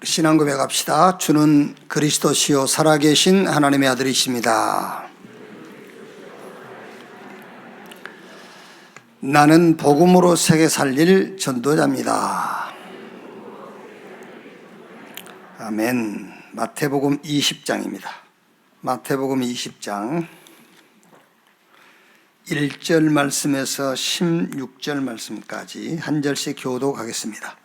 신앙 고백합시다. 주는 그리스도시요 살아계신 하나님의 아들이십니다. 나는 복음으로 세계 살릴 전도자입니다. 아멘. 마태복음 20장입니다. 마태복음 20장 1절 말씀에서 16절 말씀까지 한 절씩 교독하겠습니다.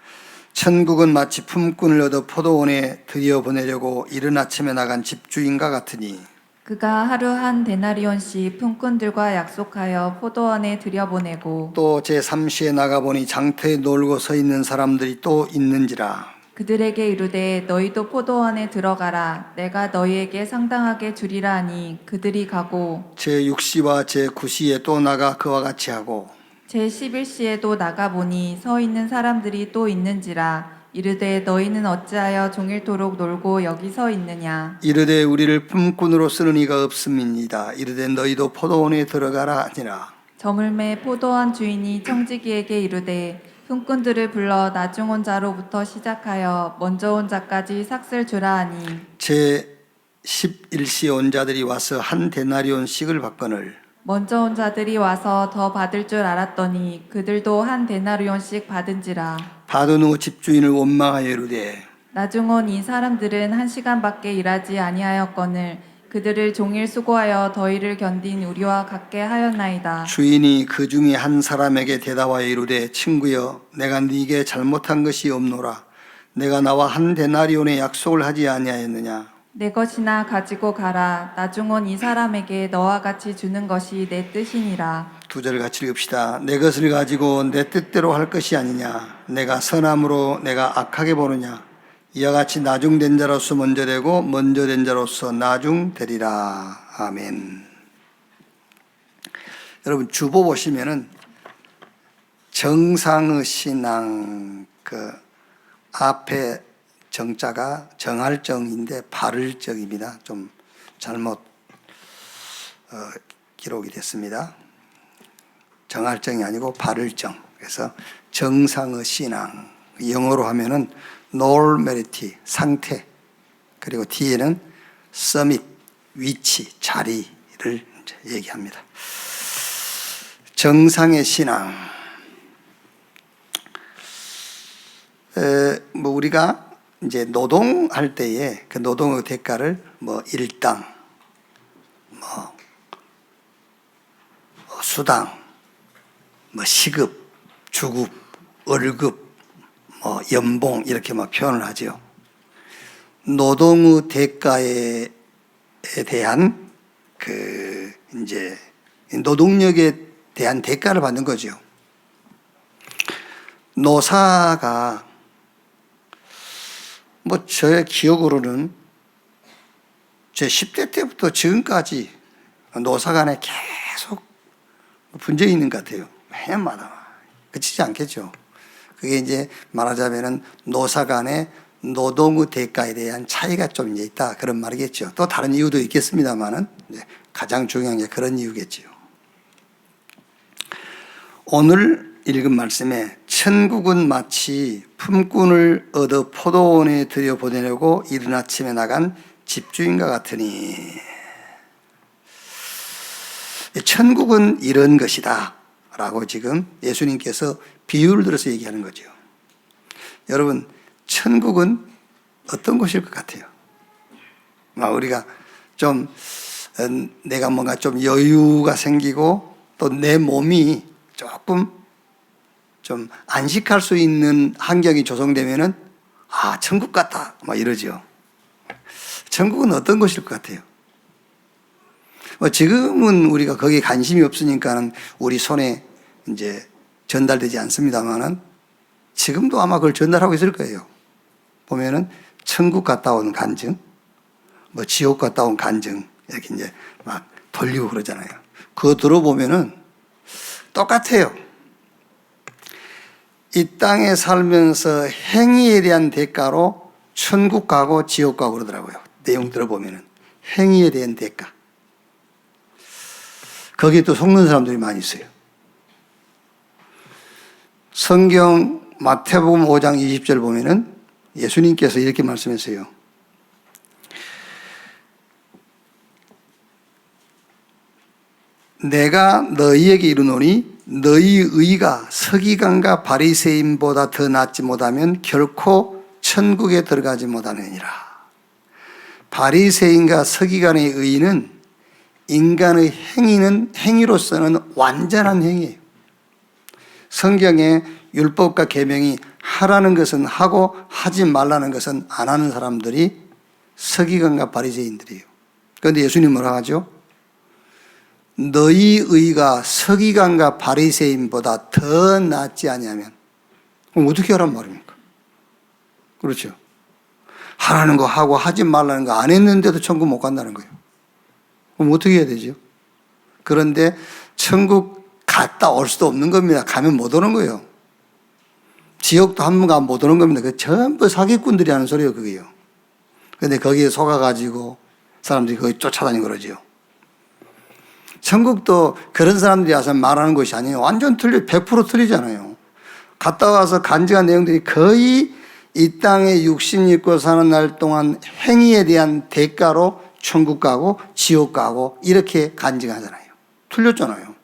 천국은 마치 품꾼을 얻어 포도원에 들여보내려고 이른 아침에 나간 집주인과 같으니 그가 하루 한 데나리온씩 품꾼들과 약속하여 포도원에 들여보내고 또 제3시에 나가보니 장터에 놀고 서 있는 사람들이 또 있는지라. 그들에게 이르되 너희도 포도원에 들어가라. 내가 너희에게 상당하게 주리라 하니 그들이 가고 제6시와 제9시에 또 나가 그와 같이 하고 제11시에도 나가보니 서 있는 사람들이 또 있는지라. 이르되 너희는 어찌하여 종일토록 놀고 여기 서 있느냐. 이르되 우리를 품꾼으로 쓰는 이가 없음이니이다. 이르되 너희도 포도원에 들어가라 하니라. 저물매 포도원 주인이 청지기에게 이르되 품꾼들을 불러 나중 온 자로부터 시작하여 먼저 온 자까지 삭슬 주라 하니 제11시 온 자들이 와서 한 데나리온씩을 받거늘 먼저 온 자들이 와서 더 받을 줄 알았더니 그들도 한 데나리온씩 받은지라. 받은 후 집주인을 원망하여 이르되 나중 온 이 사람들은 1시간밖에 일하지 아니하였거늘 그들을 종일 수고하여 더위를 견딘 우리와 같게 하였나이다. 주인이 그 중에 한 사람에게 대답하여 이르되 친구여 내가 네게 잘못한 것이 없노라. 내가 나와 한 데나리온의 약속을 하지 아니하였느냐. 내 것이나 가지고 가라. 나중 온 이 사람에게 너와 같이 주는 것이 내 뜻이니라. 두 절 같이 읽읍시다. 내 것을 가지고 내 뜻대로 할 것이 아니냐. 내가 선함으로 내가 악하게 보느냐. 이와 같이 나중된 자로서 먼저 되고 먼저 된 자로서 나중되리라. 아멘. 여러분 주보 보시면은 정상의 신앙 그 앞에 정자가 정할정인데 발을정입니다. 좀 잘못 기록이 됐습니다. 정할정이 아니고 발을정. 그래서 정상의 신앙. 영어로 하면은 normality, 상태. 그리고 뒤에는 summit, 위치, 자리를 얘기합니다. 정상의 신앙. 우리가 이제 노동할 때에 그 노동의 대가를 일당, 수당, 시급, 주급, 월급, 연봉 이렇게 표현을 하죠. 노동의 대가에 대한 이제 노동력에 대한 대가를 받는 거죠. 노사가 저의 기억으로는 제 10대 때부터 지금까지 노사 간에 계속 분쟁이 있는 것 같아요. 매년마다. 그치지 않겠죠. 그게 이제 말하자면은 노사 간의 노동의 대가에 대한 차이가 좀 이제 있다. 그런 말이겠죠. 또 다른 이유도 있겠습니다만은 가장 중요한 게 그런 이유겠죠. 오늘 읽은 말씀에 천국은 마치 품꾼을 얻어 포도원에 들여보내려고 이른 아침에 나간 집주인과 같으니 천국은 이런 것이다 라고 지금 예수님께서 비유를 들어서 얘기하는 거죠. 여러분 천국은 어떤 곳일 것 같아요? 우리가 좀 내가 뭔가 좀 여유가 생기고 또 내 몸이 조금 좀 안식할 수 있는 환경이 조성되면은 천국 같다 이러죠. 천국은 어떤 곳일 것 같아요? 지금은 우리가 거기에 관심이 없으니까는 우리 손에 이제 전달되지 않습니다만은 지금도 아마 그걸 전달하고 있을 거예요. 보면은 천국 갔다 온 간증, 지옥 갔다 온 간증 이렇게 이제 돌리고 그러잖아요. 그거 들어보면은 똑같아요. 이 땅에 살면서 행위에 대한 대가로 천국 가고 지옥 가고 그러더라고요. 내용 들어보면은 행위에 대한 대가. 거기에 또 속는 사람들이 많이 있어요. 성경 마태복음 5장 20절 보면은 예수님께서 이렇게 말씀했어요. 내가 너희에게 이르노니 너희 의가 서기관과 바리새인보다 더 낫지 못하면 결코 천국에 들어가지 못하느니라. 바리새인과 서기관의 의는 인간의 행위로서는 완전한 행위예요. 성경에 율법과 계명이 하라는 것은 하고 하지 말라는 것은 안 하는 사람들이 서기관과 바리새인들이에요. 그런데 예수님 뭐라 하죠? 너희 의가 서기관과 바리새인보다 더 낫지 아니하면, 그럼 어떻게 하란 말입니까? 그렇죠. 하라는 거 하고 하지 말라는 거 안 했는데도 천국 못 간다는 거예요. 그럼 어떻게 해야 되죠? 그런데 천국 갔다 올 수도 없는 겁니다. 가면 못 오는 거예요. 지옥도 한 번 가면 못 오는 겁니다. 그 전부 사기꾼들이 하는 소리예요, 그게요. 그런데 거기에 속아가지고 사람들이 거기 쫓아다니는 거죠. 천국도 그런 사람들이 와서 말하는 것이 아니에요. 완전 100% 틀리잖아요. 갔다 와서 간증한 내용들이 거의 이 땅에 육신 입고 사는 날 동안 행위에 대한 대가로 천국 가고 지옥 가고 이렇게 간증하잖아요. 틀렸잖아요.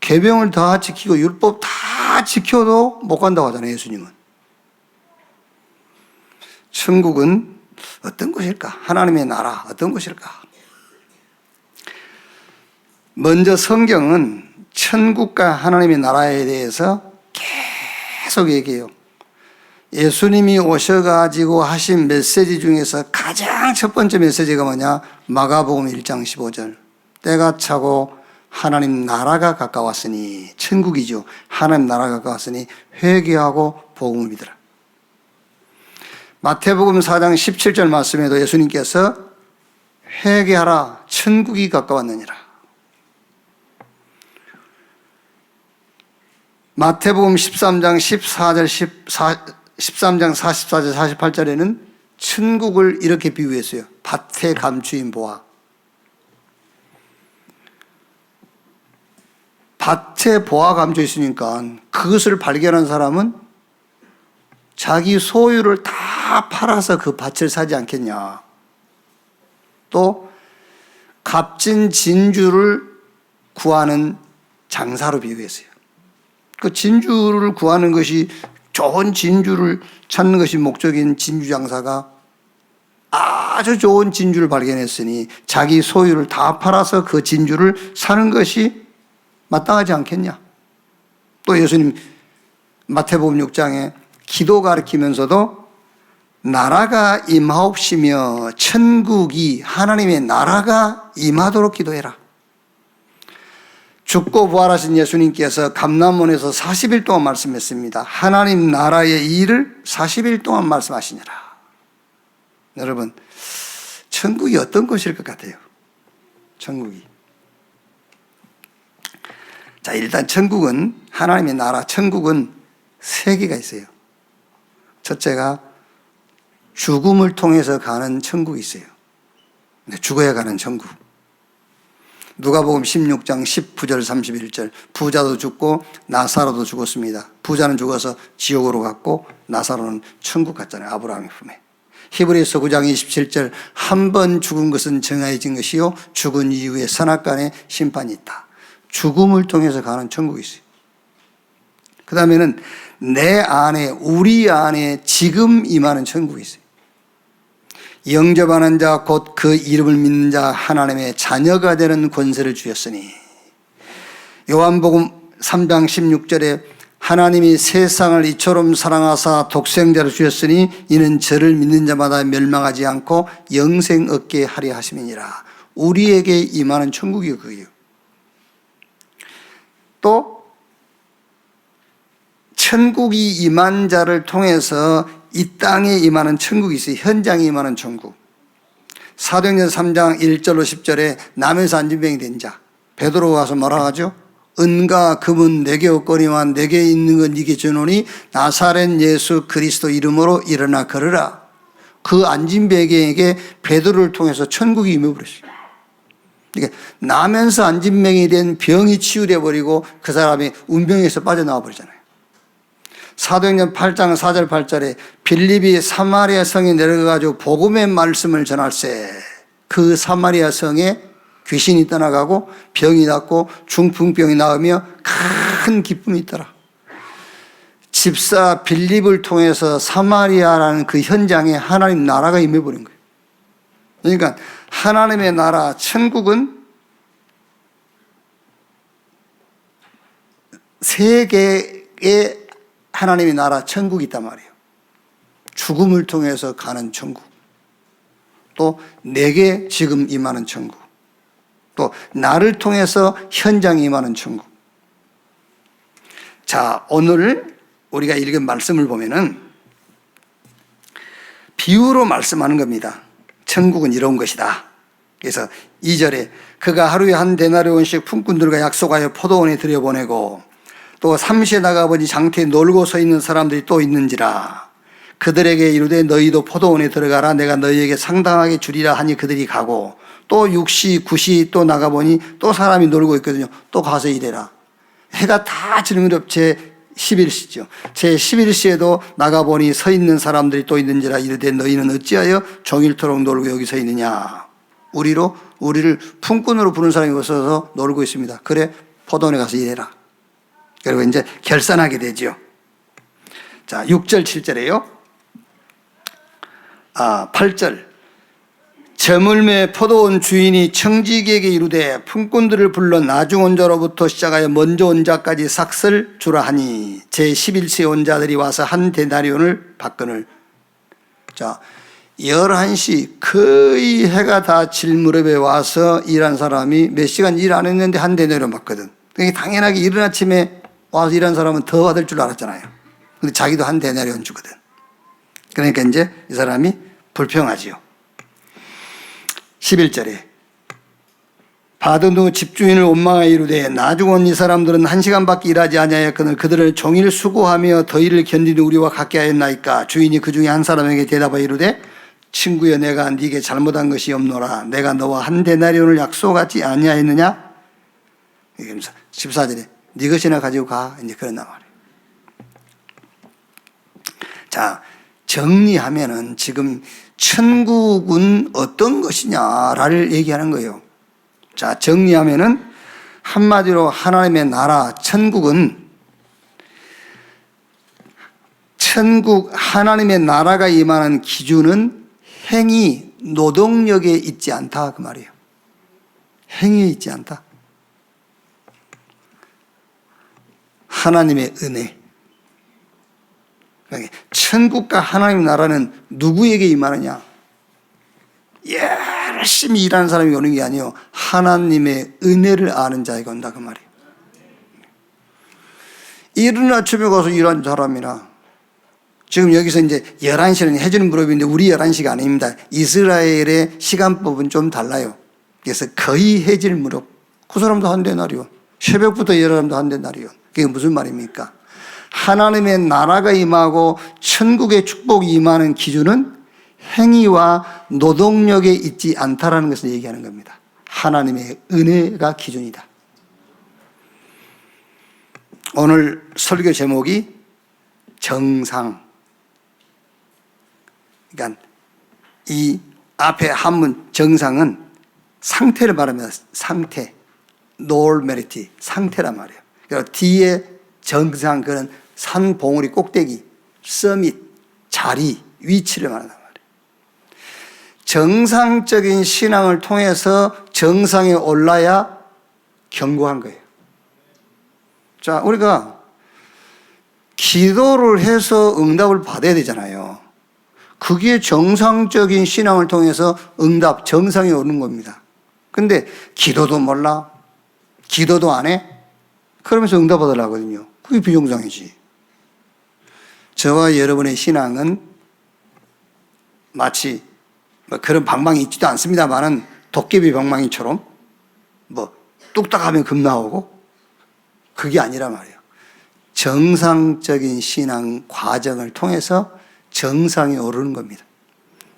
계명을 다 지키고 율법 다 지켜도 못 간다고 하잖아요, 예수님은. 천국은 어떤 곳일까? 하나님의 나라 어떤 곳일까? 먼저 성경은 천국과 하나님의 나라에 대해서 계속 얘기해요. 예수님이 오셔가지고 하신 메시지 중에서 가장 첫 번째 메시지가 뭐냐? 마가복음 1장 15절. 때가 차고 하나님 나라가 가까웠으니, 천국이죠. 하나님 나라가 가까웠으니 회개하고 복음을 믿으라. 마태복음 4장 17절 말씀에도 예수님께서 회개하라, 천국이 가까웠느니라. 마태복음 13장 44절 48절에는 천국을 이렇게 비유했어요. 밭에 감추인 보화. 밭에 보화 감춰 있으니까 그것을 발견한 사람은 자기 소유를 다 팔아서 그 밭을 사지 않겠냐. 또 값진 진주를 구하는 장사로 비유했어요. 그 진주를 구하는 것이, 좋은 진주를 찾는 것이 목적인 진주 장사가 아주 좋은 진주를 발견했으니 자기 소유를 다 팔아서 그 진주를 사는 것이 마땅하지 않겠냐. 또 예수님 마태복음 6장에 기도 가르치면서도 나라가 임하옵시며 천국이, 하나님의 나라가 임하도록 기도해라. 죽고 부활하신 예수님께서 감람원에서 40일 동안 말씀했습니다. 하나님 나라의 일을 40일 동안 말씀하시니라. 여러분, 천국이 어떤 것일 것 같아요? 천국이. 자, 일단 천국은, 하나님의 나라, 천국은 세 개가 있어요. 첫째가 죽음을 통해서 가는 천국이 있어요. 죽어야 가는 천국. 누가복음 16장 19절 31절. 부자도 죽고 나사로도 죽었습니다. 부자는 죽어서 지옥으로 갔고 나사로는 천국 갔잖아요. 아브라함의 품에. 히브리서 9장 27절. 한 번 죽은 것은 정해진 것이요 죽은 이후에 선악간에 심판이 있다. 죽음을 통해서 가는 천국이 있어요. 그 다음에는 내 안에, 우리 안에 지금 임하는 천국이 있어요. 영접하는 자 곧 그 이름을 믿는 자 하나님의 자녀가 되는 권세를 주셨으니. 요한복음 3장 16절에 하나님이 세상을 이처럼 사랑하사 독생자를 주셨으니 이는 저를 믿는 자마다 멸망하지 않고 영생 얻게 하려 하심이니라. 우리에게 임하는 천국이 그게요. 또 천국이 임한 자를 통해서 이 땅에 임하는 천국이 있어요. 현장에 임하는 천국. 사도행전 3장 1절로 10절에 남에서 안진병이 된 자, 베드로가 와서 뭐라 하죠? 은과 금은 내게 없거니와 내게 있는 건 네게 주노니 나사렛 예수 그리스도 이름으로 일어나 걸으라. 그 안진병에게 베드로를 통해서 천국이 임해버렸어요. 그러니까 나면서 안진병이 된 병이 치유돼 버리고 그 사람이 운명에서 빠져나와 버리잖아요. 사도행전 8장 4절 8절에 빌립이 사마리아 성에 내려가가지고 복음의 말씀을 전할세. 그 사마리아 성에 귀신이 떠나가고 병이 낫고 중풍병이 나으며 큰 기쁨이 있더라. 집사 빌립을 통해서 사마리아라는 그 현장에 하나님 나라가 임해버린 거예요. 그러니까 하나님의 나라 천국은 세계에 하나님의 나라 천국이 있단 말이에요. 죽음을 통해서 가는 천국, 또 내게 지금 임하는 천국, 또 나를 통해서 현장에 임하는 천국. 자, 오늘 우리가 읽은 말씀을 보면은 비유로 말씀하는 겁니다. 천국은 이런 것이다. 그래서 2절에 그가 하루에 한 데나리온씩 품꾼들과 약속하여 포도원에 들여보내고 또 삼시에 나가보니 장터에 놀고 서 있는 사람들이 또 있는지라. 그들에게 이르되 너희도 포도원에 들어가라. 내가 너희에게 상당하게 주리라 하니 그들이 가고 또 6시 9시 또 나가보니 또 사람이 놀고 있거든요. 또 가서 일해라. 해가 다 지는 무렵 제 11시죠. 제 11시에도 나가보니 서 있는 사람들이 또 있는지라. 이르되 너희는 어찌하여 종일토록 놀고 여기 서 있느냐. 우리를 품꾼으로 부른 사람이 없어서 놀고 있습니다. 그래, 포도원에 가서 일해라. 그리고 이제 결산하게 되죠. 자, 6절 7절에요. 8절. 저물매 포도원 주인이 청지기에게 이르되 품꾼들을 불러 나중 온 자로부터 시작하여 먼저 온 자까지 삭슬 주라 하니 제 11시에 온 자들이 와서 한 데나리온을 받거늘. 자, 11시 거의 해가 다 질 무렵에 와서 일한 사람이 몇 시간 일 안 했는데 한 데나리온 받거든. 그러니까 당연하게 이른 아침에 와서 일한 사람은 더 받을 줄 알았잖아요. 근데 자기도 한 데나리온 주거든. 그러니까 이제 이 사람이 불평하지요. 11절에 받은 후 집주인을 원망하여 이르되 나중 온 이 사람들은 1시간밖에 일하지 아니하였거늘 그들을 종일 수고하며 더위를 견디는 우리와 같게 하였나이까. 주인이 그 중에 한 사람에게 대답하여 이르되 친구여, 내가 네게 잘못한 것이 없노라. 내가 너와 한 데나리온을 약속하지 아니하였느냐. 14절에 네 것이나 가지고 가. 이제 그런단 말이에요. 자, 정리하면은 지금 천국은 어떤 것이냐를 얘기하는 거예요. 자, 정리하면은 한마디로 하나님의 나라 천국은 하나님의 나라가 임하는 기준은 행위, 노동력에 있지 않다 그 말이에요. 행위에 있지 않다. 하나님의 은혜. 천국과 하나님의 나라는 누구에게 임하느냐? 열심히 일하는 사람이 오는 게 아니에요. 하나님의 은혜를 아는 자에게 온다 그 말이에요. 이른 아침에 가서 일한 사람이나, 지금 여기서 이제 11시는 해주는 무렵인데 우리 11시가 아닙니다. 이스라엘의 시간법은 좀 달라요. 그래서 거의 해질 무렵. 그 사람도 한 데나리온. 새벽부터 일하는 사람도 한 데나리온. 그게 무슨 말입니까? 하나님의 나라가 임하고 천국의 축복이 임하는 기준은 행위와 노동력에 있지 않다라는 것을 얘기하는 겁니다. 하나님의 은혜가 기준이다. 오늘 설교 제목이 정상. 그러니까 이 앞에 한문 정상은 상태를 말합니다. 상태. 노멀리티. 상태란 말이에요. 그리고 뒤에 정상, 그런 산 봉우리 꼭대기, 서밋, 자리, 위치를 말한단 말이에요. 정상적인 신앙을 통해서 정상에 올라야 견고한 거예요. 자, 우리가 기도를 해서 응답을 받아야 되잖아요. 그게 정상적인 신앙을 통해서 응답, 정상에 오는 겁니다. 근데 기도도 몰라, 기도도 안 해? 그러면서 응답 받으려고 하거든요. 그게 비정상이지. 저와 여러분의 신앙은 마치 뭐 그런 방망이 있지도 않습니다만은 도깨비 방망이처럼 뭐 뚝딱하면 금 나오고 그게 아니란 말이에요. 정상적인 신앙 과정을 통해서 정상에 오르는 겁니다.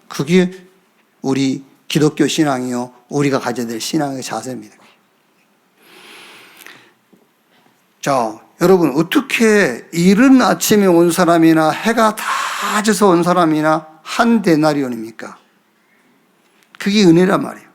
그게 우리 기독교 신앙이요, 우리가 가져야 될 신앙의 자세입니다. 자, 여러분, 어떻게 이른 아침에 온 사람이나 해가 다 져서 온 사람이나 한 데나리온입니까? 그게 은혜란 말이에요.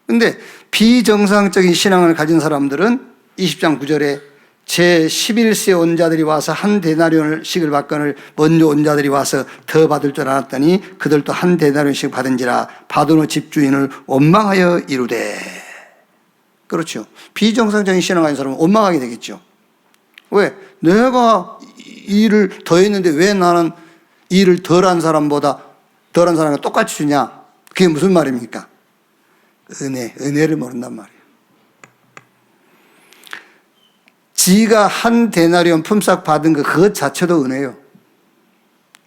근데 비정상적인 신앙을 가진 사람들은 20장 9절에 제 11세 온 자들이 와서 한 데나리온씩을 받거늘 먼저 온 자들이 와서 더 받을 줄 알았더니 그들도 한 데나리온씩 받은지라 받은 집주인을 원망하여 이르되. 그렇죠. 비정상적인 신앙을 가진 사람은 원망하게 되겠죠. 왜? 내가 일을 더 했는데 왜 나는 일을 덜한 사람보다 덜한 사람과 똑같이 주냐? 그게 무슨 말입니까? 은혜를 모른단 말이에요. 지가 한 데나리온 품삯 받은 거 그것 자체도 은혜요.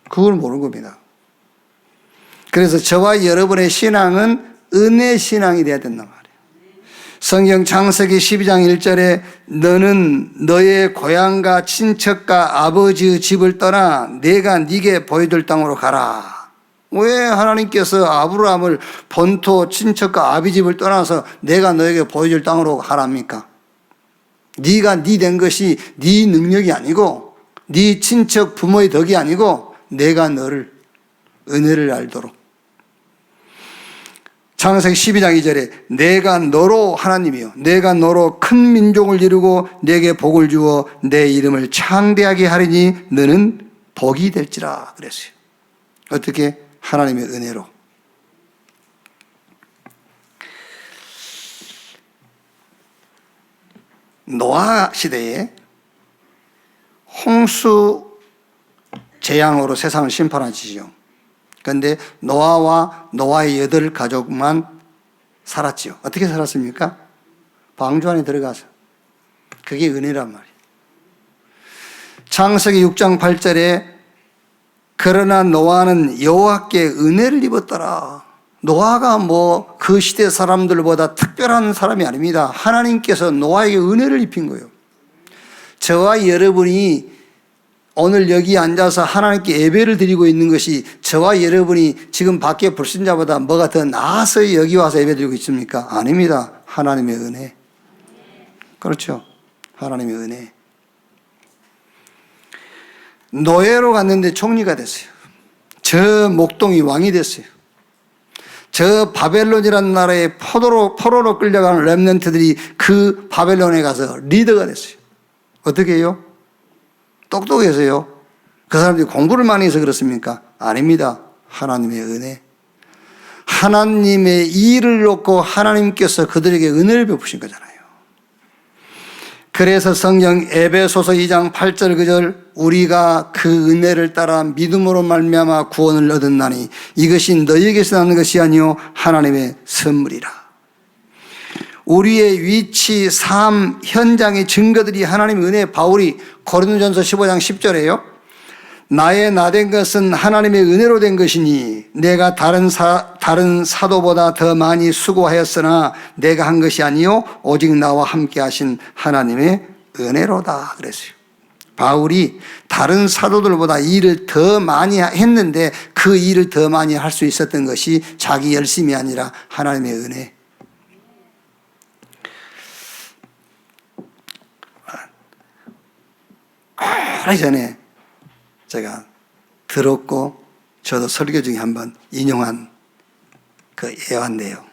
그걸 모르는 겁니다. 그래서 저와 여러분의 신앙은 은혜 신앙이 돼야 된단 말이에요. 성경 창세기 12장 1절에 너는 너의 고향과 친척과 아버지의 집을 떠나 내가 네게 보여줄 땅으로 가라. 왜 하나님께서 아브라함을 본토 친척과 아비 집을 떠나서 내가 너에게 보여줄 땅으로 가랍니까? 네가 네 된 것이 네 능력이 아니고 네 친척 부모의 덕이 아니고 내가 너를 은혜를 알도록. 창세기 12장 2절에 내가 너로 하나님이요 내가 너로 큰 민족을 이루고 내게 복을 주어 내 이름을 창대하게 하리니 너는 복이 될지라 그랬어요. 어떻게? 하나님의 은혜로. 노아 시대에 홍수 재앙으로 세상을 심판하시죠. 그런데 노아와 노아의 8가족만 살았지요. 어떻게 살았습니까? 방주 안에 들어가서. 그게 은혜란 말이에요. 창세기 6장 8절에 그러나 노아는 여호와께 은혜를 입었더라. 노아가 뭐 그 시대 사람들보다 특별한 사람이 아닙니다. 하나님께서 노아에게 은혜를 입힌 거예요. 저와 여러분이 오늘 여기 앉아서 하나님께 예배를 드리고 있는 것이 저와 여러분이 지금 밖에 불신자보다 뭐가 더 나아서 여기 와서 예배 드리고 있습니까? 아닙니다. 하나님의 은혜. 그렇죠. 하나님의 은혜. 노예로 갔는데 총리가 됐어요. 저 목동이 왕이 됐어요. 저 바벨론이라는 나라에 포로로 끌려가는 렘넌트들이 그 바벨론에 가서 리더가 됐어요. 어떻게 해요? 똑똑해서요. 그 사람들이 공부를 많이 해서 그렇습니까? 아닙니다. 하나님의 은혜. 하나님의 일을 놓고 하나님께서 그들에게 은혜를 베푸신 거잖아요. 그래서 성경 에베소서 2장 8절 9절 우리가 그 은혜를 따라 믿음으로 말미암아 구원을 얻었나니 이것이 너희에게서 나는 것이 아니요 하나님의 선물이라. 우리의 위치, 삶, 현장의 증거들이 하나님의 은혜. 바울이 고린도전서 15장 10절에요. 나의 나된 것은 하나님의 은혜로 된 것이니 내가 다른 사도보다 더 많이 수고하였으나 내가 한 것이 아니요 오직 나와 함께 하신 하나님의 은혜로다 그랬어요. 바울이 다른 사도들보다 일을 더 많이 했는데 그 일을 더 많이 할 수 있었던 것이 자기 열심이 아니라 하나님의 은혜. 오래전에 제가 들었고 저도 설교 중에 한번 인용한 그 예화인데요.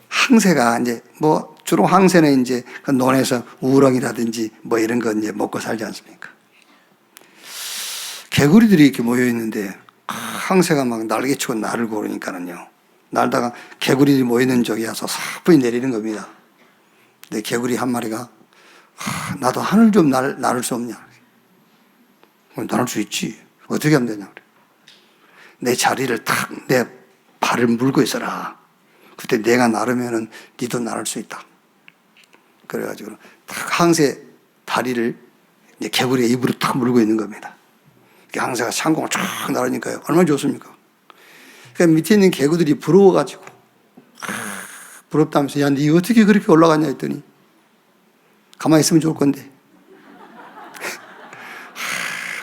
항새가 이제 뭐 주로 항새는 이제 그 논에서 우렁이라든지 뭐 이런 거 이제 먹고 살지 않습니까? 개구리들이 이렇게 모여 있는데 항새가 막 날개치고 날을 고르니까는요. 날다가 개구리들이 모여 있는 쪽에 와서 사뿐히 내리는 겁니다. 근데 개구리 한 마리가 나도 하늘 좀 나를 수 없냐? 나를 수 있지. 어떻게 하면 되냐? 내 자리를 탁 내 발을 물고 있어라. 그때 내가 나르면은 니도 나를 수 있다. 그래가지고 탁 항새 다리를 이제 개구리가 입으로 탁 물고 있는 겁니다. 항새가 상공을 쫙 나르니까요. 얼마나 좋습니까? 그러니까 밑에 있는 개구들이 부러워가지고 부럽다면서 야, 니 어떻게 그렇게 올라갔냐 했더니 가만히 있으면 좋을 건데.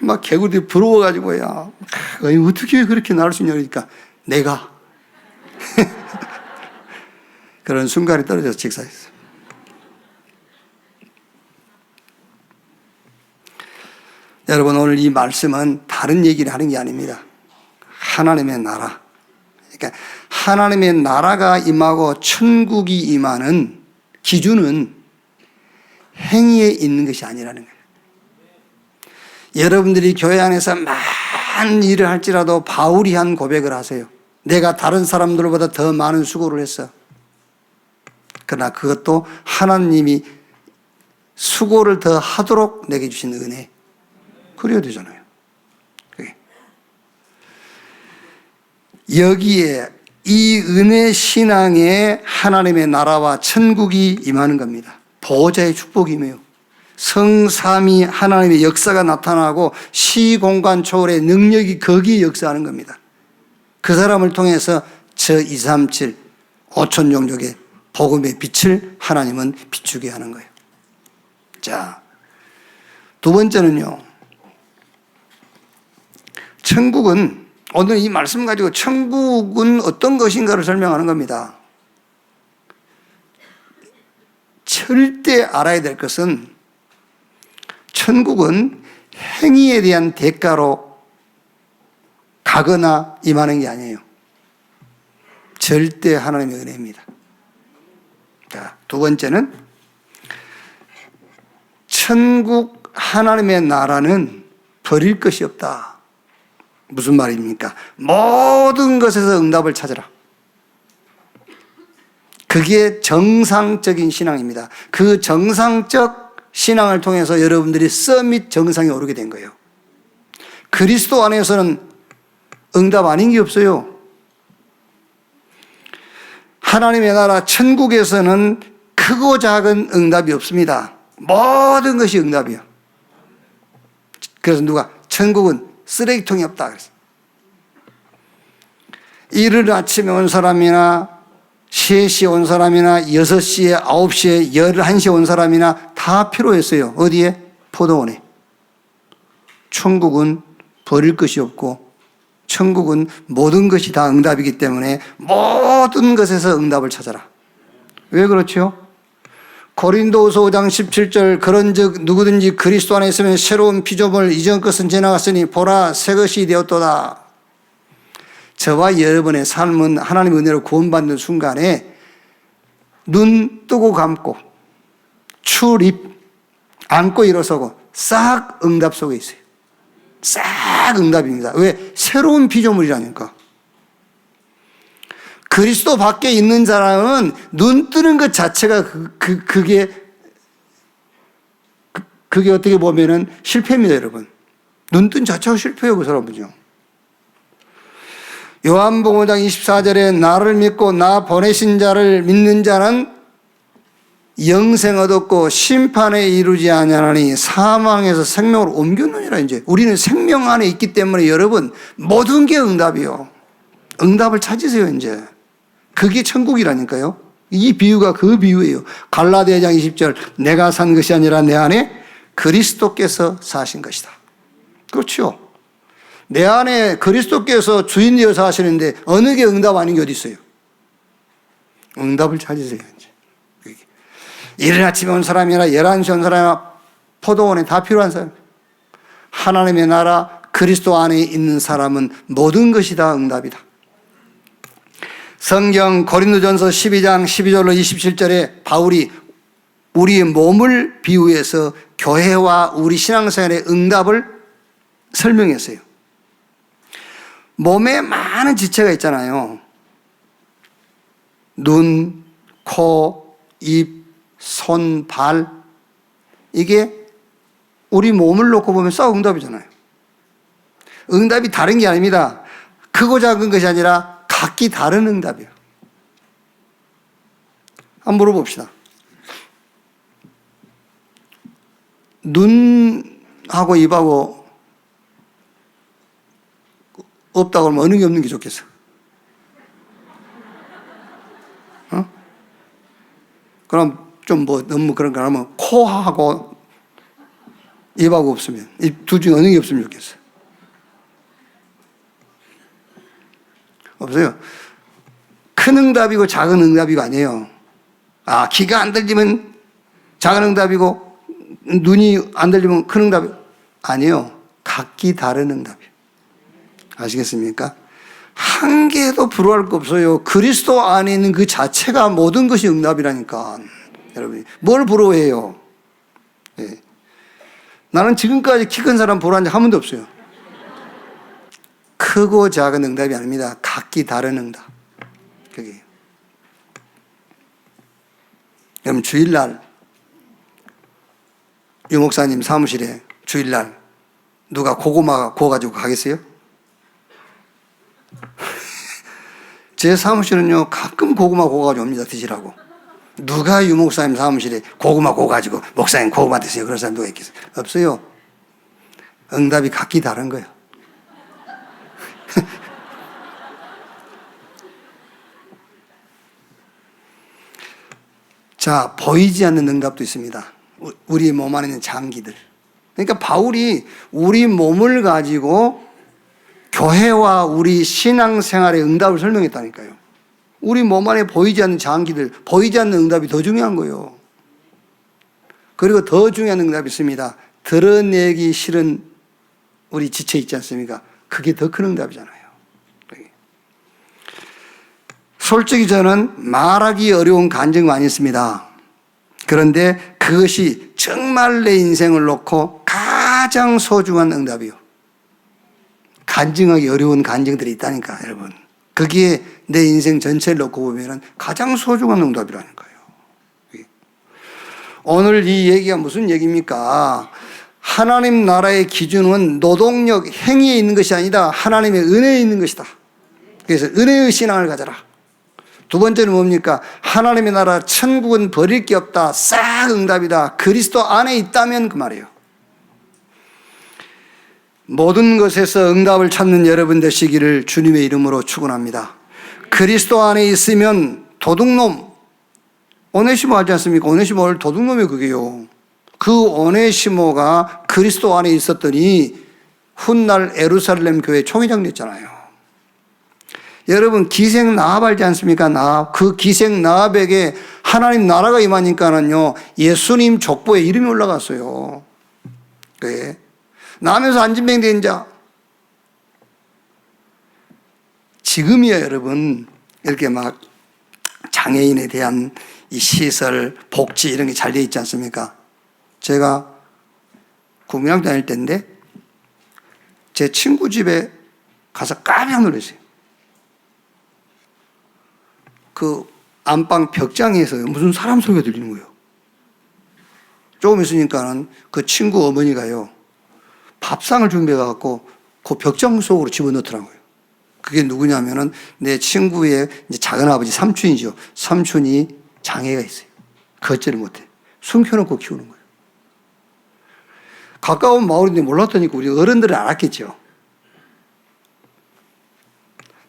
막 개구리들이 부러워가지고, 야, 어떻게 그렇게 나를 수 있냐 그러니까, 내가. 그런 순간에 떨어져서 직사했어. 여러분, 오늘 이 말씀은 다른 얘기를 하는 게 아닙니다. 하나님의 나라. 그러니까 하나님의 나라가 임하고 천국이 임하는 기준은 행위에 있는 것이 아니라는 거예요. 여러분들이 교회 안에서 많은 일을 할지라도 바울이 한 고백을 하세요. 내가 다른 사람들보다 더 많은 수고를 했어. 그러나 그것도 하나님이 수고를 더 하도록 내게 주신 은혜. 그래야 되잖아요. 여기에 이 은혜 신앙에 하나님의 나라와 천국이 임하는 겁니다. 보호자의 축복이며 성삼위 하나님의 역사가 나타나고 시공간 초월의 능력이 거기에 역사하는 겁니다. 그 사람을 통해서 저 237, 5천 종족의 복음의 빛을 하나님은 비추게 하는 거예요. 자, 두 번째는요. 천국은, 오늘 이 말씀 가지고 천국은 어떤 것인가를 설명하는 겁니다. 절대 알아야 될 것은 천국은 행위에 대한 대가로 가거나 임하는 게 아니에요. 절대 하나님의 은혜입니다. 자, 두 번째는 천국 하나님의 나라는 버릴 것이 없다. 무슨 말입니까? 모든 것에서 응답을 찾으라. 그게 정상적인 신앙입니다. 그 정상적 신앙을 통해서 여러분들이 서밋 정상에 오르게 된 거예요. 그리스도 안에서는 응답 아닌 게 없어요. 하나님의 나라 천국에서는 크고 작은 응답이 없습니다. 모든 것이 응답이에요. 그래서 누가 천국은 쓰레기통이 없다 그랬어요. 이른 아침에 온 사람이나 3시에 온 사람이나 6시에 9시에 11시에 온 사람이나 다 필요했어요. 어디에? 포도원에. 천국은 버릴 것이 없고 천국은 모든 것이 다 응답이기 때문에 모든 것에서 응답을 찾아라. 왜 그렇죠? 고린도후서 5장 17절 그런즉 누구든지 그리스도 안에 있으면 새로운 피조물 이전 것은 지나갔으니 보라 새 것이 되었도다. 저와 여러분의 삶은 하나님의 은혜로 구원받는 순간에 눈 뜨고 감고 출입 안고 일어서고 싹 응답 속에 있어요. 싹 응답입니다. 왜? 새로운 피조물이라니까. 그리스도 밖에 있는 사람은 눈 뜨는 것 자체가 그게 어떻게 보면은 실패입니다, 여러분. 눈 뜬 자체가 실패예요, 그 사람은요. 요한복음 5장 24절에 나를 믿고 나 보내신 자를 믿는 자는 영생 얻었고 심판에 이르지 아니하나니 사망에서 생명으로 옮겼느니라. 이제 우리는 생명 안에 있기 때문에 여러분 모든 게 응답이요. 응답을 찾으세요. 이제 그게 천국이라니까요. 이 비유가 그 비유예요. 갈라디아 2장 20절 내가 산 것이 아니라 내 안에 그리스도께서 사신 것이다. 그렇죠. 내 안에 그리스도께서 주인 되어서 하시는데 어느 게 응답 아닌 게 어디 있어요? 응답을 찾으세요. 이제 이른 아침에 온 사람이나 11시에 온 사람이나 포도원에 다 필요한 사람. 하나님의 나라 그리스도 안에 있는 사람은 모든 것이 다 응답이다. 성경 고린도전서 12장 12절로 27절에 바울이 우리의 몸을 비유해서 교회와 우리 신앙생활의 응답을 설명했어요. 몸에 많은 지체가 있잖아요. 눈, 코, 입, 손, 발. 이게 우리 몸을 놓고 보면 싹 응답이잖아요. 응답이 다른 게 아닙니다. 크고 작은 것이 아니라 각기 다른 응답이에요. 한번 물어봅시다. 눈하고 입하고 없다고 하면 어느 게 없는 게 좋겠어? 그럼 좀 너무 그런 거 하면 코하고 입하고 없으면 이 둘 중에 어느 게 없으면 좋겠어? 없어요. 큰 응답이고 작은 응답이고 아니에요. 귀가 안 들리면 작은 응답이고 눈이 안 들리면 큰 응답이 아니에요. 각기 다른 응답이에요. 아시겠습니까? 한 개도 불허할 거 없어요. 그리스도 안에 있는 그 자체가 모든 것이 응답이라니까. 여러분, 뭘 부러워해요? 예. 나는 지금까지 키 큰 사람 부러운 적 한 번도 없어요. 크고 작은 응답이 아닙니다. 각기 다른 응답. 그게. 여러분, 주일날 유 목사님 사무실에 주일날 누가 고구마 구워가지고 가겠어요? 제 사무실은요, 가끔 고구마 구워가지고 옵니다. 드시라고. 누가 유 목사님 사무실에 고구마 구워가지고 목사님 고구마 드세요. 그런 사람 누가 있겠어요? 없어요. 응답이 각기 다른 거예요. 자, 보이지 않는 응답도 있습니다. 우리 몸 안에 있는 장기들. 그러니까 바울이 우리 몸을 가지고 교회와 우리 신앙생활의 응답을 설명했다니까요. 우리 몸 안에 보이지 않는 장기들, 보이지 않는 응답이 더 중요한 거예요. 그리고 더 중요한 응답이 있습니다. 드러내기 싫은 우리 지체 있지 않습니까? 그게 더 큰 응답이잖아요. 솔직히 저는 말하기 어려운 간증이 많이 있습니다. 그런데 그것이 정말 내 인생을 놓고 가장 소중한 응답이요. 간증하기 어려운 간증들이 있다니까, 여러분. 그게 내 인생 전체를 놓고 보면 가장 소중한 응답이라니까요. 오늘 이 얘기가 무슨 얘기입니까? 하나님 나라의 기준은 노동력, 행위에 있는 것이 아니다. 하나님의 은혜에 있는 것이다. 그래서 은혜의 신앙을 가져라. 두 번째는 뭡니까? 하나님의 나라 천국은 버릴 게 없다. 싹 응답이다. 그리스도 안에 있다면 그 말이에요. 모든 것에서 응답을 찾는 여러분 되시기를 주님의 이름으로 축원합니다. 그리스도 안에 있으면 도둑놈, 오네시모 하지 않습니까? 오네시모를 도둑놈이 그게요. 그 오네시모가 그리스도 안에 있었더니 훗날 예루살렘 교회 총회장 됐잖아요. 여러분, 기생 나합 알지 않습니까? 나합. 그 기생 나합에게 하나님 나라가 임하니까는요, 예수님 족보에 이름이 올라갔어요. 네. 남에서 안진뱅 된 자. 지금이야, 여러분, 이렇게 막 장애인에 대한 이 시설, 복지 이런 게 잘 돼 있지 않습니까? 제가 국민학교 다닐 때인데 제 친구 집에 가서 깜짝 놀랐어요. 그 안방 벽장에서 무슨 사람 소리가 들리는 거예요. 조금 있으니까는 그 친구 어머니가요, 밥상을 준비해갖고 그 벽장 속으로 집어넣더라고요. 그게 누구냐면은 내 친구의 이제 작은아버지 삼촌이죠. 삼촌이 장애가 있어요. 걷지를 못해. 숨겨놓고 키우는 거예요. 가까운 마을인데 몰랐다니까 우리 어른들은 알았겠죠.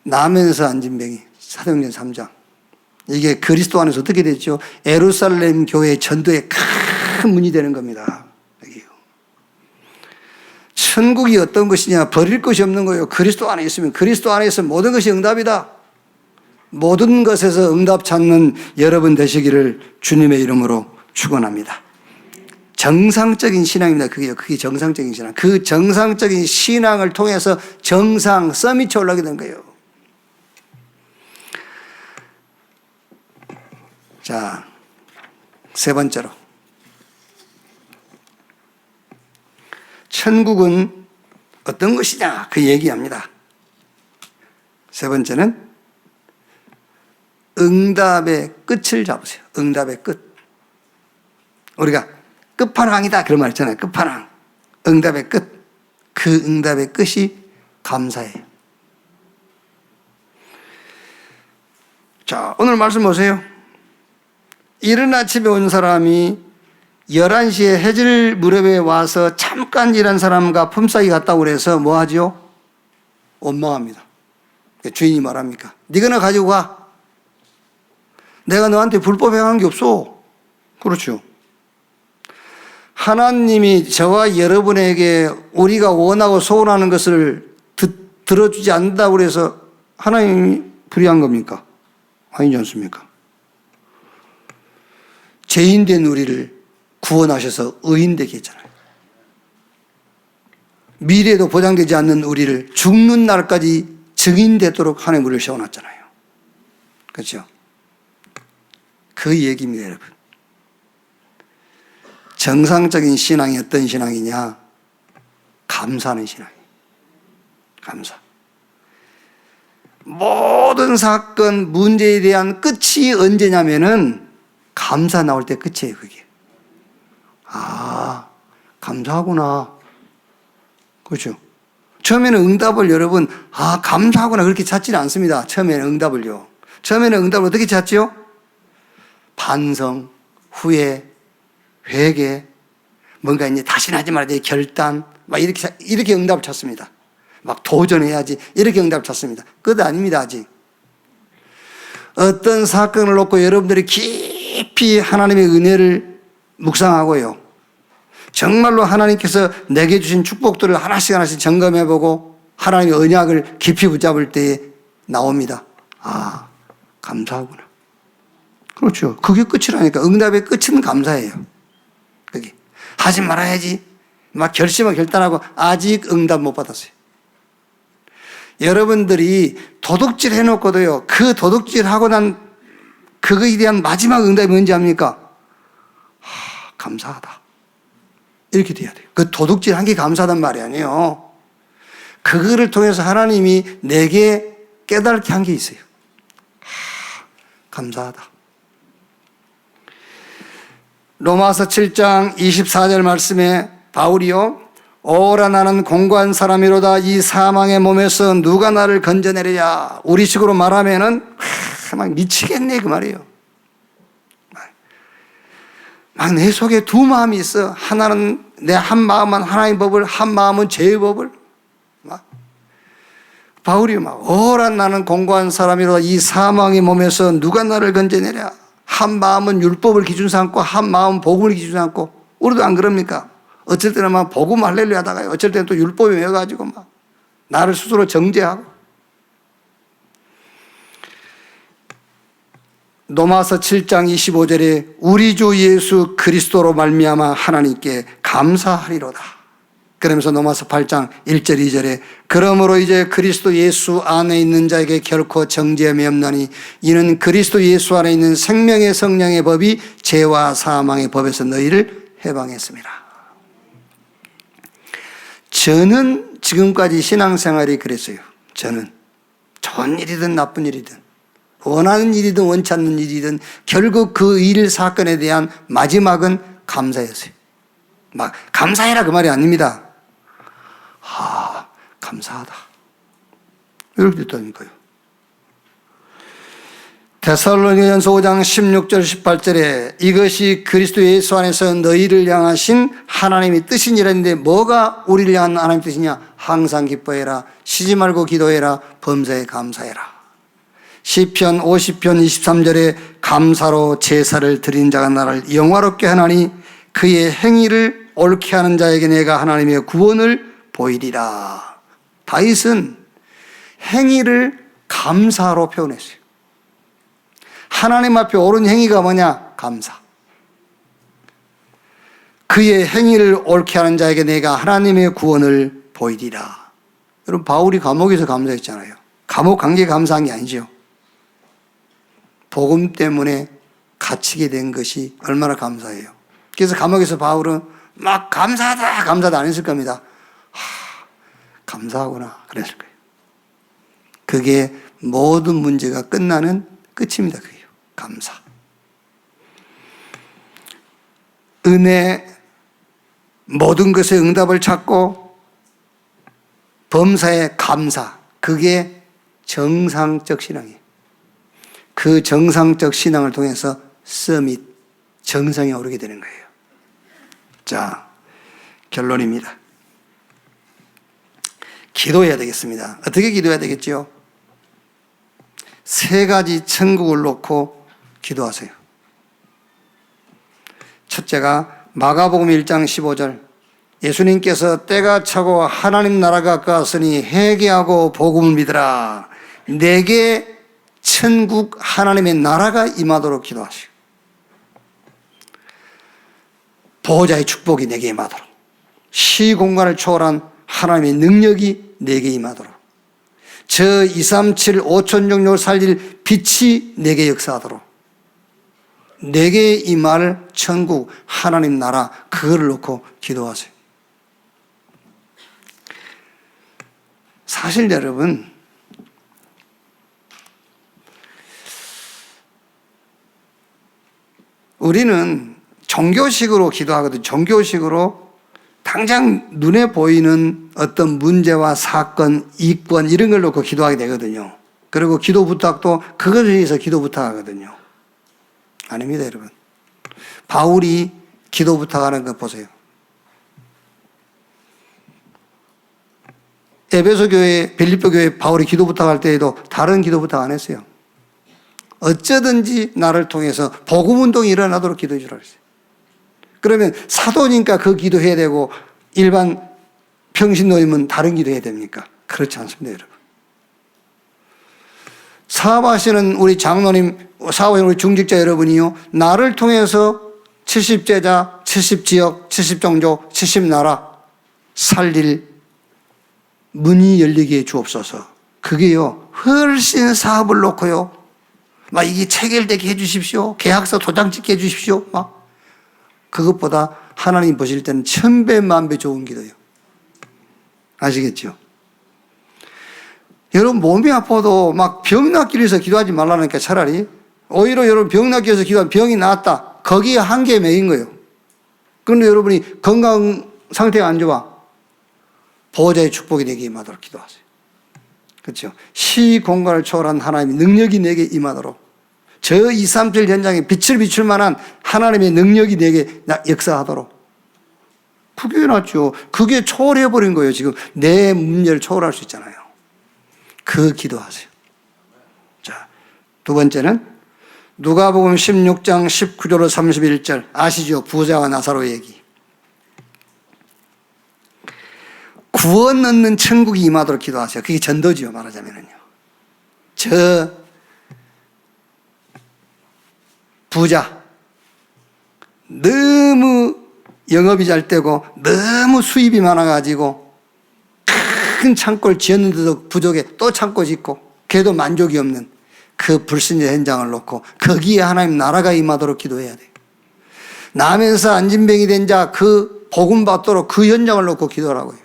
남에서 안진뱅이 사도행전 3장. 이게 그리스도 안에서 어떻게 됐죠? 예루살렘 교회 전도에 큰 문이 되는 겁니다. 여기요. 천국이 어떤 것이냐? 버릴 것이 없는 거예요. 그리스도 안에 있으면, 그리스도 안에 있으면 모든 것이 응답이다. 모든 것에서 응답 찾는 여러분 되시기를 주님의 이름으로 축원합니다. 정상적인 신앙입니다. 그게 정상적인 신앙. 그 정상적인 신앙을 통해서 정상, 서밋에 올라가게 된 거예요. 자, 세 번째로. 천국은 어떤 것이냐? 그 얘기합니다. 세 번째는 응답의 끝을 잡으세요. 응답의 끝. 우리가 끝판왕이다 그런 말 있잖아요. 끝판왕. 응답의 끝. 그 응답의 끝이 감사예요. 자, 오늘 말씀 보세요. 이른 아침에 온 사람이 11시에 해질 무렵에 와서 잠깐 일한 사람과 품삯이 같다고 그래서 뭐 하죠? 원망합니다. 주인이 말합니까? 네가 나 가지고 가. 내가 너한테 불법 행한 게 없어. 그렇죠. 하나님이 저와 여러분에게 우리가 원하고 소원하는 것을 들어주지 않는다고 해서 하나님이 불의한 겁니까? 아니지 않습니까? 죄인된 우리를 구원하셔서 의인되게 했잖아요. 미래도 보장되지 않는 우리를 죽는 날까지 증인되도록 하나님 우리를 세워놨잖아요. 그렇죠? 그 얘기입니다, 여러분. 정상적인 신앙이 어떤 신앙이냐? 감사하는 신앙이에요. 감사. 모든 사건, 문제에 대한 끝이 언제냐면은 감사 나올 때 끝이에요, 그게. 아, 감사하구나. 그렇죠? 처음에는 응답을 여러분, 감사하구나 그렇게 찾지는 않습니다. 처음에는 응답을요. 처음에는 응답을 어떻게 찾죠? 반성, 후회, 회개, 뭔가 이제 다시는 하지 말아야 돼, 결단, 막 이렇게 응답을 찾습니다. 막 도전해야지, 이렇게 응답을 찾습니다. 끝 아닙니다, 아직. 어떤 사건을 놓고 여러분들이 깊이 하나님의 은혜를 묵상하고요. 정말로 하나님께서 내게 주신 축복들을 하나씩 하나씩 점검해보고 하나님의 언약을 깊이 붙잡을 때에 나옵니다. 아, 감사하구나. 그렇죠. 그게 끝이라니까. 응답의 끝은 감사예요. 그게. 하지 말아야지. 막 결심을 결단하고 아직 응답 못 받았어요. 여러분들이 도둑질 해놓고도요, 그 도둑질 하고 난 그거에 대한 마지막 응답이 뭔지 압니까? 감사하다. 이렇게 돼야 돼요. 그 도둑질 한 게 감사하단 말이 아니에요. 그거를 통해서 하나님이 내게 깨닫게 한 게 있어요. 감사하다. 로마서 7장 24절 말씀에 바울이요, 오라 나는 공고한 사람이로다. 이 사망의 몸에서 누가 나를 건져내리랴. 우리식으로 말하면은 막 미치겠네 그 말이에요. 막 내 속에 두 마음이 있어. 하나는 내 한 마음은 하나님의 법을, 한 마음은 죄의 법을. 막 바울이 막 오라 나는 공고한 사람이로다. 이 사망의 몸에서 누가 나를 건져내랴. 한 마음은 율법을 기준 삼고 한 마음은 복음을 기준 삼고. 우리도 안 그럽니까? 어쩔 때는 막 복음 할렐루야 하다가요. 어쩔 때는 또 율법에 매여가지고 막 나를 스스로 정죄하고. 로마서 7장 25절에 우리 주 예수 그리스도로 말미암아 하나님께 감사하리로다. 그러면서 로마서 8장 1절 2절에 그러므로 이제 그리스도 예수 안에 있는 자에게 결코 정죄함이 없나니 이는 그리스도 예수 안에 있는 생명의 성령의 법이 죄와 사망의 법에서 너희를 해방했습니다. 저는 지금까지 신앙생활이 그랬어요. 저는 좋은 일이든 나쁜 일이든 원하는 일이든 원치 않는 일이든 결국 그 일 사건에 대한 마지막은 감사였어요. 막 감사해라 그 말이 아닙니다. 감사하다. 이렇게 됐다니까요. 데살로니가전서 5장 16절 18절에 이것이 그리스도 예수 안에서 너희를 향하신 하나님의 뜻이니라는데 뭐가 우리를 향한 하나님의 뜻이냐? 항상 기뻐해라. 쉬지 말고 기도해라. 범사에 감사해라. 시편 50편 23절에 감사로 제사를 드린 자가 나를 영화롭게 하나니 그의 행위를 옳게 하는 자에게 내가 하나님의 구원을 보이리라. 다윗은 행위를 감사로 표현했어요. 하나님 앞에 옳은 행위가 뭐냐? 감사. 그의 행위를 옳게 하는 자에게 내가 하나님의 구원을 보이리라. 여러분 바울이 감옥에서 감사했잖아요. 감옥 간 게 감사한 게 아니죠. 복음 때문에 갇히게 된 것이 얼마나 감사해요. 그래서 감옥에서 바울은 막 감사하다 감사하다 안 했을 겁니다. 감사하구나 그랬을 거예요. 그게 모든 문제가 끝나는 끝입니다. 그게요. 감사. 은혜, 모든 것에 응답을 찾고 범사에 감사. 그게 정상적 신앙이에요. 그 정상적 신앙을 통해서 서밋, 정상에 오르게 되는 거예요. 자, 결론입니다. 기도해야 되겠습니다. 어떻게 기도해야 되겠죠? 세 가지 천국을 놓고 기도하세요. 첫째가 마가복음 1장 15절 예수님께서 때가 차고 하나님 나라가 가까웠으니 회개하고 복음을 믿으라. 내게 천국 하나님의 나라가 임하도록 기도하시오. 보호자의 축복이 내게 임하도록. 시공간을 초월한 하나님의 능력이 내게 임하도록, 저 237 5천 종족 살릴 빛이 내게 역사하도록, 내게 임할 천국 하나님 나라, 그거를 놓고 기도하세요. 사실 여러분, 우리는 종교식으로 기도하거든요. 종교식으로 당장 눈에 보이는 어떤 문제와 사건, 이권 이런 걸 놓고 기도하게 되거든요. 그리고 기도 부탁도 그것에 의해서 기도 부탁하거든요. 아닙니다, 여러분. 바울이 기도 부탁하는 거 보세요. 에베소 교회, 빌립보 교회 바울이 기도 부탁할 때에도 다른 기도 부탁 안 했어요. 어쩌든지 나를 통해서 복음 운동이 일어나도록 기도해 주라 그랬어요. 그러면 사도니까 그 기도해야 되고 일반 평신도님은 다른 기도해야 됩니까? 그렇지 않습니다, 여러분. 사업하시는 우리 장로님, 사업하시는 우리 중직자 여러분이요, 나를 통해서 70제자, 70지역, 70종족, 70나라 살릴 문이 열리게 해 주옵소서. 그게요, 훨씬 사업을 놓고요, 막 이게 체결되게 해 주십시오, 계약서 도장 찍게 해 주십시오, 막 그것보다 하나님 보실 때는 1000배 만배 좋은 기도예요. 아시겠죠? 여러분 몸이 아파도 막 병 낫기 위해서 기도하지 말라니까 차라리 오히려 여러분 병 낫기 위해서 기도하면 병이 나았다, 거기에 한계에 매인 거예요. 그런데 여러분이 건강 상태가 안 좋아, 보호자의 축복이 내게 임하도록 기도하세요. 그렇죠? 시 공간을 초월한 하나님의 능력이 내게 임하도록, 저 237 현장에 빛을 비출 만한 하나님의 능력이 내게 역사하도록. 그게 낫죠. 그게 초월해버린 거예요. 지금 내 문제를 초월할 수 있잖아요. 그 기도하세요. 자, 두 번째는 누가복음 16장 19절로 31절 아시죠? 부자와 나사로 얘기. 구원 얻는 천국이 임하도록 기도하세요. 그게 전도지요, 말하자면요. 저 부자 너무 영업이 잘 되고 너무 수입이 많아가지고 큰 창고를 지었는데도 부족해 또 창고 짓고 걔도 만족이 없는 그 불신자 현장을 놓고 거기에 하나님 나라가 임하도록 기도해야 돼요. 나면서 안진병이 된 자 그 복음 받도록 그 현장을 놓고 기도하라고요.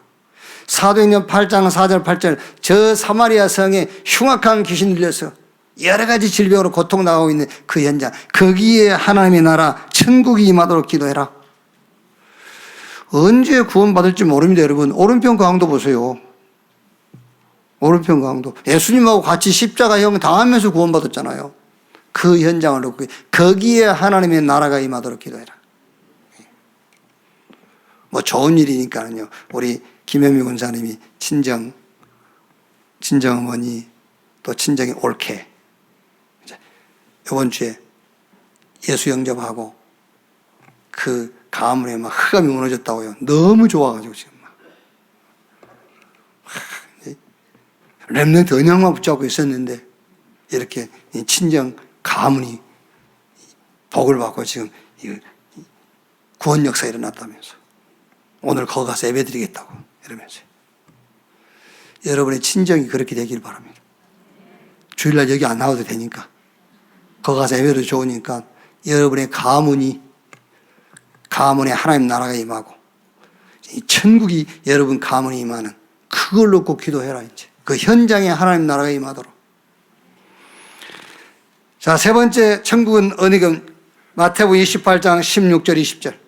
사도행전 8장 4절 8절 저 사마리아 성에 흉악한 귀신 들려서 여러 가지 질병으로 고통당하고 있는 그 현장, 거기에 하나님의 나라 천국이 임하도록 기도해라. 언제 구원받을지 모릅니다, 여러분. 오른편 강도 보세요. 오른편 강도 예수님하고 같이 십자가형 당하면서 구원받았잖아요. 그 현장을 놓고 거기에 하나님의 나라가 임하도록 기도해라. 뭐 좋은 일이니까요. 우리 김현미 군사님이 친정 어머니 또 친정이 옳게 이번 주에 예수 영접하고 그 가문에 막 흑암이 무너졌다고요. 너무 좋아가지고 지금 막 렘넌트 언약만 붙잡고 있었는데 이렇게 친정 가문이 복을 받고 지금 구원 역사 일어났다면서 오늘 거기 가서 예배드리겠다고 이러면서. 여러분의 친정이 그렇게 되길 바랍니다. 주일날 여기 안 나와도 되니까 거기 가서 예배도 좋으니까 여러분의 가문에 하나님 나라가 임하고 이 천국이 여러분 가문에 임하는 그걸 놓고 기도해라. 이제 그 현장에 하나님 나라가 임하도록. 자, 세 번째 천국은 어디금 마태복음 28장 16절 20절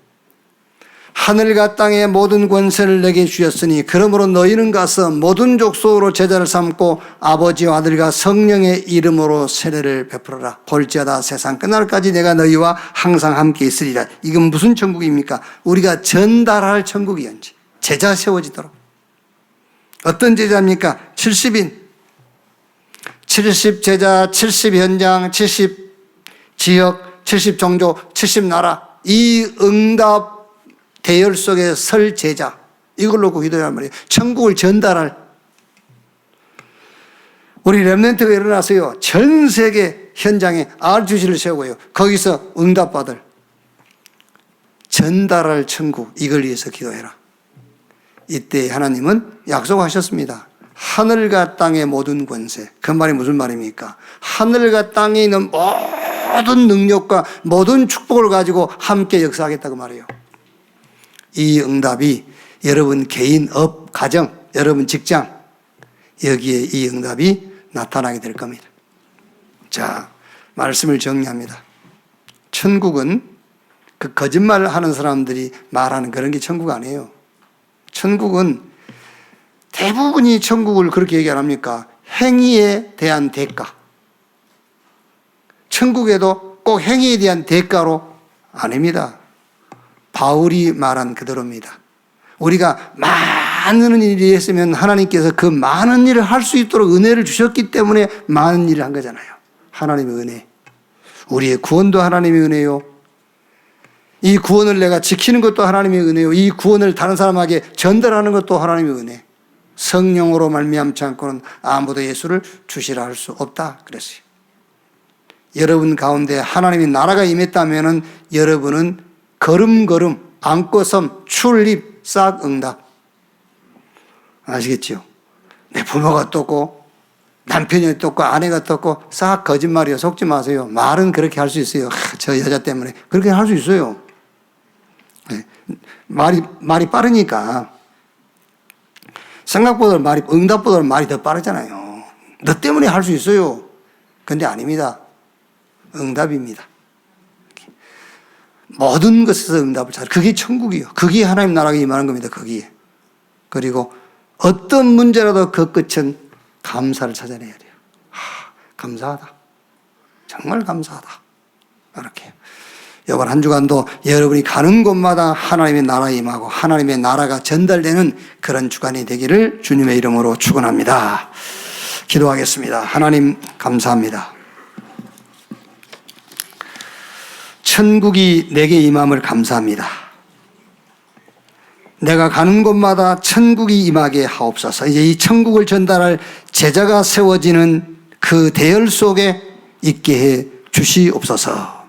하늘과 땅의 모든 권세를 내게 주셨으니 그러므로 너희는 가서 모든 족속으로 제자를 삼고 아버지와 아들과 성령의 이름으로 세례를 베풀어라. 볼지어다 세상 끝날까지 내가 너희와 항상 함께 있으리라. 이건 무슨 천국입니까? 우리가 전달할 천국이었지. 제자 세워지도록. 어떤 제자입니까? 70인 70제자, 70현장, 70지역, 70종족, 70나라 이 응답 대열 속에 설 제자, 이걸 놓고 기도하란 말이에요. 천국을 전달할. 우리 렘넌트가 일어나서요, 전 세계 현장에 RGC를 세우고요, 거기서 응답받을 전달할 천국, 이걸 위해서 기도해라. 이때 하나님은 약속하셨습니다. 하늘과 땅의 모든 권세. 그 말이 무슨 말입니까? 하늘과 땅에 있는 모든 능력과 모든 축복을 가지고 함께 역사하겠다고 말해요. 이 응답이 여러분 개인, 업, 가정, 여러분 직장, 여기에 이 응답이 나타나게 될 겁니다. 자, 말씀을 정리합니다. 천국은 그 거짓말을 하는 사람들이 말하는 그런 게 천국 아니에요. 천국은 대부분이 천국을 그렇게 얘기 안 합니까? 행위에 대한 대가. 천국에도 꼭 행위에 대한 대가로 아닙니다. 바울이 말한 그대로입니다. 우리가 많은 일이 했으면 하나님께서 그 많은 일을 할 수 있도록 은혜를 주셨기 때문에 많은 일을 한 거잖아요. 하나님의 은혜. 우리의 구원도 하나님의 은혜요. 이 구원을 내가 지키는 것도 하나님의 은혜요. 이 구원을 다른 사람에게 전달하는 것도 하나님의 은혜. 성령으로 말미암지 않고는 아무도 예수를 주시라 할 수 없다 그랬어요. 여러분 가운데 하나님의 나라가 임했다면 여러분은 걸음걸음 안고섬 출입 싹 응답. 아시겠죠? 내 부모가 떴고 남편이 떴고 아내가 떴고 싹 거짓말이에요. 속지 마세요. 말은 그렇게 할 수 있어요. 저 여자 때문에 그렇게 할 수 있어요. 네. 말이 빠르니까 생각보다 응답보다 말이 더 빠르잖아요. 너 때문에 할 수 있어요. 근데 아닙니다. 응답입니다. 모든 것에서 응답을 잘. 그게 천국이요. 그게 하나님 나라가 임하는 겁니다. 거기에. 그리고 어떤 문제라도 그 끝은 감사를 찾아내야 돼요. 감사하다. 정말 감사하다. 이렇게. 이번 한 주간도 여러분이 가는 곳마다 하나님의 나라가 임하고 하나님의 나라가 전달되는 그런 주간이 되기를 주님의 이름으로 축원합니다. 기도하겠습니다. 하나님 감사합니다. 천국이 내게 임함을 감사합니다. 내가 가는 곳마다 천국이 임하게 하옵소서. 이제 이 천국을 전달할 제자가 세워지는 그 대열 속에 있게 해 주시옵소서.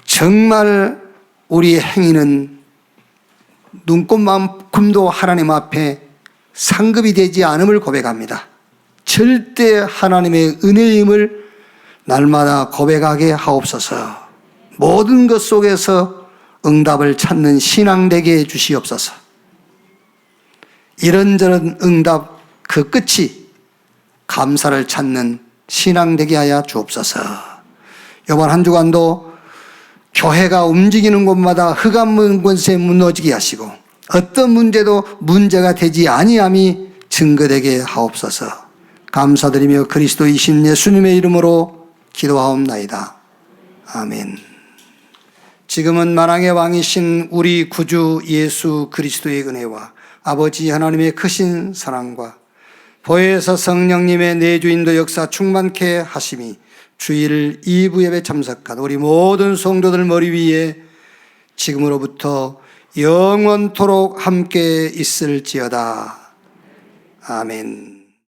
정말 우리의 행위는 눈꽃만큼도 하나님 앞에 상급이 되지 않음을 고백합니다. 절대 하나님의 은혜임을 날마다 고백하게 하옵소서. 모든 것 속에서 응답을 찾는 신앙 되게 해주시옵소서. 이런저런 응답 그 끝이 감사를 찾는 신앙 되게 하여 주옵소서. 이번 한 주간도 교회가 움직이는 곳마다 흑암 권세 무너지게 하시고 어떤 문제도 문제가 되지 아니함이 증거되게 하옵소서. 감사드리며 그리스도이신 예수님의 이름으로 기도하옵나이다. 아멘. 지금은 만왕의 왕이신 우리 구주 예수 그리스도의 은혜와 아버지 하나님의 크신 사랑과 보혜사 성령님의 내주인도 역사 충만케 하심이 주일 2부 예배 참석한 우리 모든 성도들 머리 위에 지금으로부터 영원토록 함께 있을지어다. 아멘.